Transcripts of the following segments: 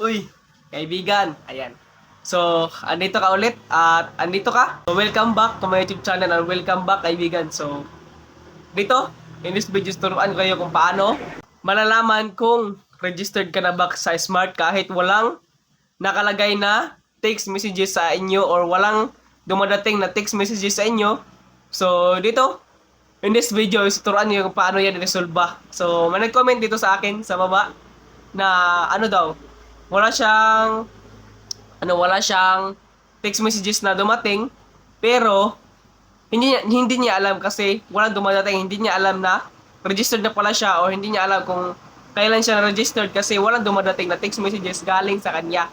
Uy, kaibigan. Ayan. So, andito ka ulit at andito ka. So, welcome back to my YouTube channel and welcome back kaibigan. So, dito, in this video, turuan ko kayo kung paano malalaman kung registered ka na ba sa Smart kahit walang nakalagay na text messages sa inyo or walang dumadating na text messages sa inyo. So, dito, in this video, turuan nyo kung paano yan i-resolve ba. So, may nag-comment dito sa akin sa baba na ano daw, wala siyang text messages na dumating, pero hindi niya alam kasi walang dumadating, hindi niya alam na registered na pala siya or hindi niya alam kung kailan siya na-registered kasi walang dumadating na text messages galing sa kanya,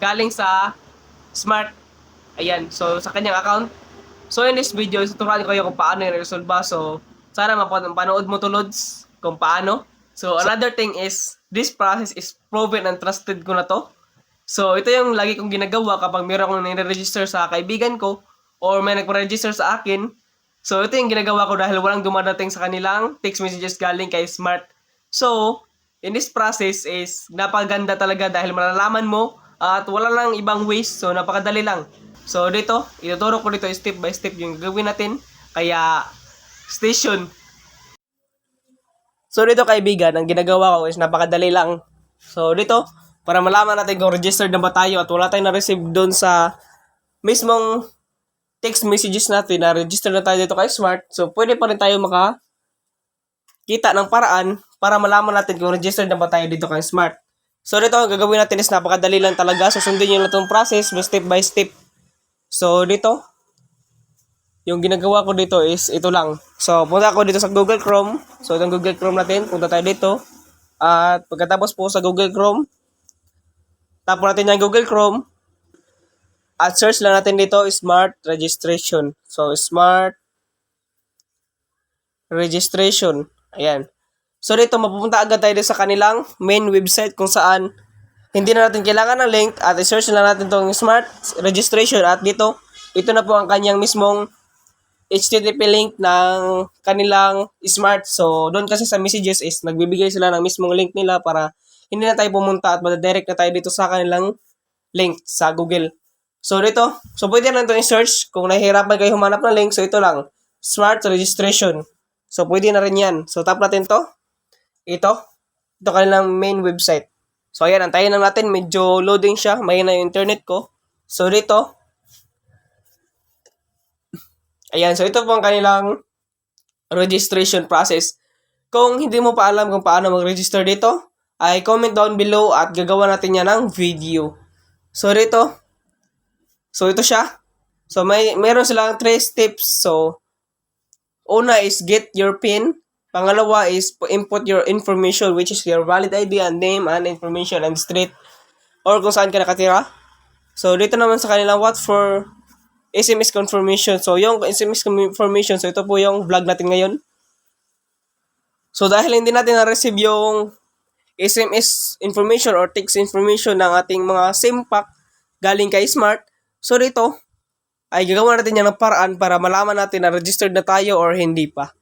galing sa Smart. Ayan, so sa kanyang account. So in this video, tuturuan ko kayo kung paano yung resolve ba. So sana mapanood mo to Lods kung paano. So another thing is, this process is proven and trusted ko na to. So ito yung lagi kong ginagawa kapag meron akong nire-register sa kaibigan ko or may nagpa-register sa akin. So ito yung ginagawa ko dahil walang dumadating sa kanilang text messages galing kay Smart. So in this process is napaganda talaga dahil malalaman mo at wala lang ibang ways. So napakadali lang. So dito, ituturo ko dito step by step yung gagawin natin. Kaya station. So dito kaibigan, ang ginagawa ko is napakadali lang. So dito, para malaman natin kung registered na ba tayo at wala tayong na-receive doon sa mismong text messages natin na registered na tayo dito kay Smart. So pwede pa rin tayo makakita ng paraan para malaman natin kung registered na ba tayo dito kay Smart. So dito, ang gagawin natin is napakadali lang talaga. Susundin nyo lang itong process step by step. So dito, yung ginagawa ko dito is ito lang. So punta ako dito sa Google Chrome. So itong Google Chrome natin, punta tayo dito. At pagkatapos po sa Google Chrome, tap natin yung Google Chrome. At search lang natin dito, Smart Registration. So Smart Registration. Ayan. So dito, mapupunta agad tayo sa kanilang main website kung saan hindi na natin kailangan ng link at i-search lang natin itong Smart Registration at dito, ito na po ang kanyang mismong HTTP link ng kanilang Smart. So doon kasi sa messages is nagbibigay sila ng mismong link nila para hindi na tayo pumunta at madadirect na tayo dito sa kanilang link sa Google. So dito, so pwede na ito i-search kung nahihirapan kayo humanap ng link. So ito lang, Smart Registration. So pwede na rin yan. So tap natin to. Ito kanilang main website. So ayan, antayin lang natin, medyo loading siya, may na yung internet ko. So dito, ayan, so ito po ang kanilang registration process. Kung hindi mo pa alam kung paano mag-register dito, ay comment down below at gagawa natin yan ng video. So dito, so ito siya. So meron silang 3 steps. So una is get your PIN. Pangalawa is input your information which is your valid ID and name and information and street or kung saan ka nakatira. So dito naman sa kanilang what for SMS confirmation. So yung SMS confirmation, so ito po yung vlog natin ngayon. So dahil hindi natin na-receive yung SMS information or text information ng ating mga SIM pack galing kay Smart, so dito ay gagawin natin yan ng paraan para malaman natin na registered na tayo or hindi pa.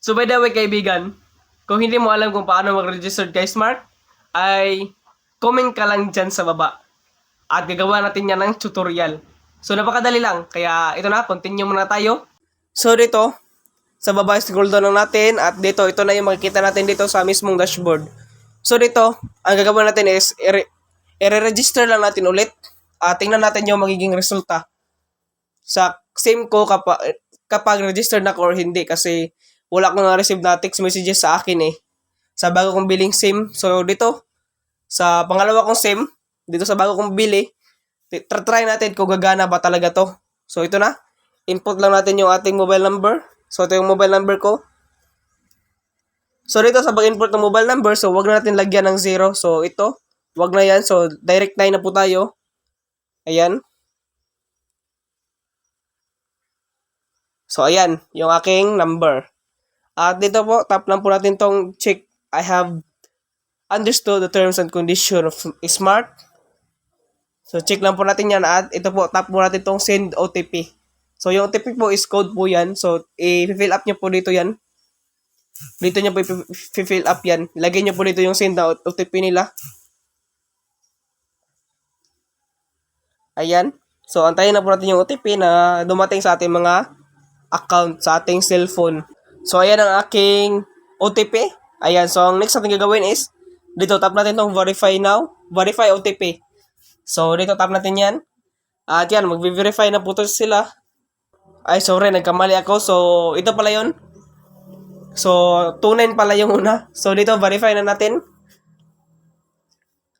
So by the way kaibigan, kung hindi mo alam kung paano mag-register kay Smart, ay comment ka lang dyan sa baba. At gagawa natin yan ng tutorial. So napakadali lang, kaya ito na, continue muna tayo. So dito, sa baba scroll down lang natin at dito, ito na yung makikita natin dito sa mismong dashboard. So dito, ang gagawin natin is i-register lang natin ulit. Tingnan natin yung magiging resulta sa SIM ko kapag registered na ko or hindi kasi wala akong na-receive na text messages sa akin sa bago kong biling SIM. So dito, sa pangalawa kong SIM, dito sa bago kong bili, try natin kung gagana ba talaga to. So ito na, input lang natin yung ating mobile number. So ito yung mobile number ko. So dito sa pag-input ng mobile number, so wag na natin lagyan ng 0. So ito, wag na yan. So direct 9 na po tayo. Ayan. So ayan, yung aking number. At dito po, tap lang po natin tong check. I have understood the terms and conditions of Smart. So check lang po natin yan at ito po, tap po natin tong send OTP. So yung OTP po is code po yan. So i-fill up nyo po dito yan. Dito nyo po i-fill up yan. Lagay nyo po dito yung send na OTP nila. Ayan. So, antayin na po natin yung OTP na dumating sa ating mga account sa ating cellphone. So, ayan ang aking OTP. Ayan. So, ang next natin gagawin is, dito tap natin itong verify now. Verify OTP. So, dito tap natin yan. At yan, magbe-verify na po to sila. Ay, sorry, nagkamali ako. So, ito pala yun. So, 29 pala yung una. So, dito, verify na natin.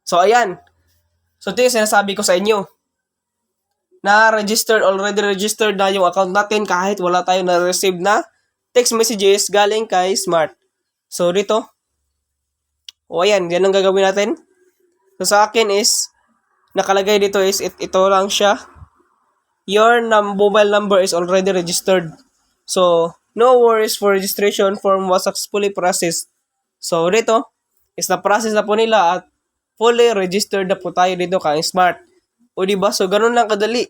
So, ayan. So, ito yung sinasabi ko sa inyo. Already registered na yung account natin kahit wala tayong na-receive na text messages galing kay Smart. So, dito. O, ayan. Yan ang gagawin natin. So, sa akin is, nakalagay dito is, ito lang siya. Your mobile number is already registered. So, no worries for registration form was successfully processed. So, dito, is na-process na po nila at fully registered na po tayo dito kay Smart. O diba? So, ganun lang kadali.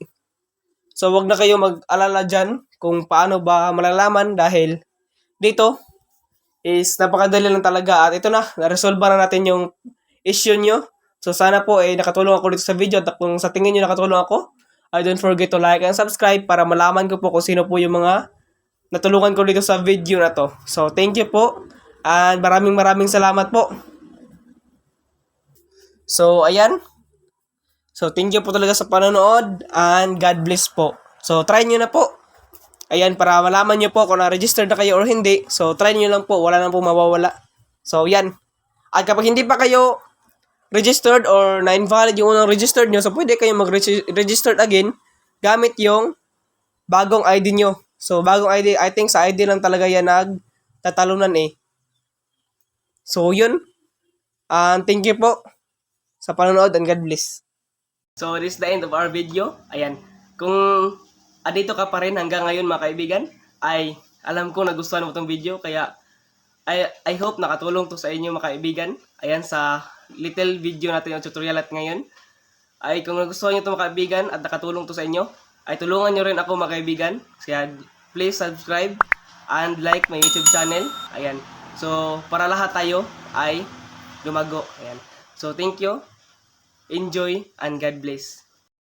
So, wag na kayo mag-alala dyan kung paano ba malalaman dahil dito is napakadali lang talaga at ito na, na-resolve na natin yung issue nyo. So, sana po nakatulong ako dito sa video at kung sa tingin nyo nakatulong ako, don't forget to like and subscribe para malaman ko po kung sino po yung mga natulungan ko dito sa video na to. So, thank you po and maraming salamat po. So, ayan. So, thank you po talaga sa panonood and God bless po. So, try nyo na po. Ayan, para malaman nyo po kung na-register na kayo or hindi. So, try nyo lang po. Wala na po mawawala. So, yan. At kapag hindi pa kayo registered or na-invalid yung unang registered nyo, so pwede kayong mag-register again gamit yung bagong ID nyo. So, bagong ID, I think sa ID lang talaga yan nagtatalunan eh. So, yun. Thank you po sa panonood and God bless. So, this is the end of our video. Ayan. Kung adito ka pa rin hanggang ngayon mga kaibigan, ay alam ko nagustuhan mo itong video. Kaya, I hope nakatulong to sa inyo mga kaibigan. Ayan, sa little video natin yung tutorial at ngayon. Ay, kung nagustuhan nyo ito mga kaibigan at nakatulong to sa inyo, ay tulungan nyo rin ako mga kaibigan. Kaya, please subscribe and like my YouTube channel. Ayan. So, para lahat tayo ay lumago. Ayan. So, thank you. Enjoy and God bless.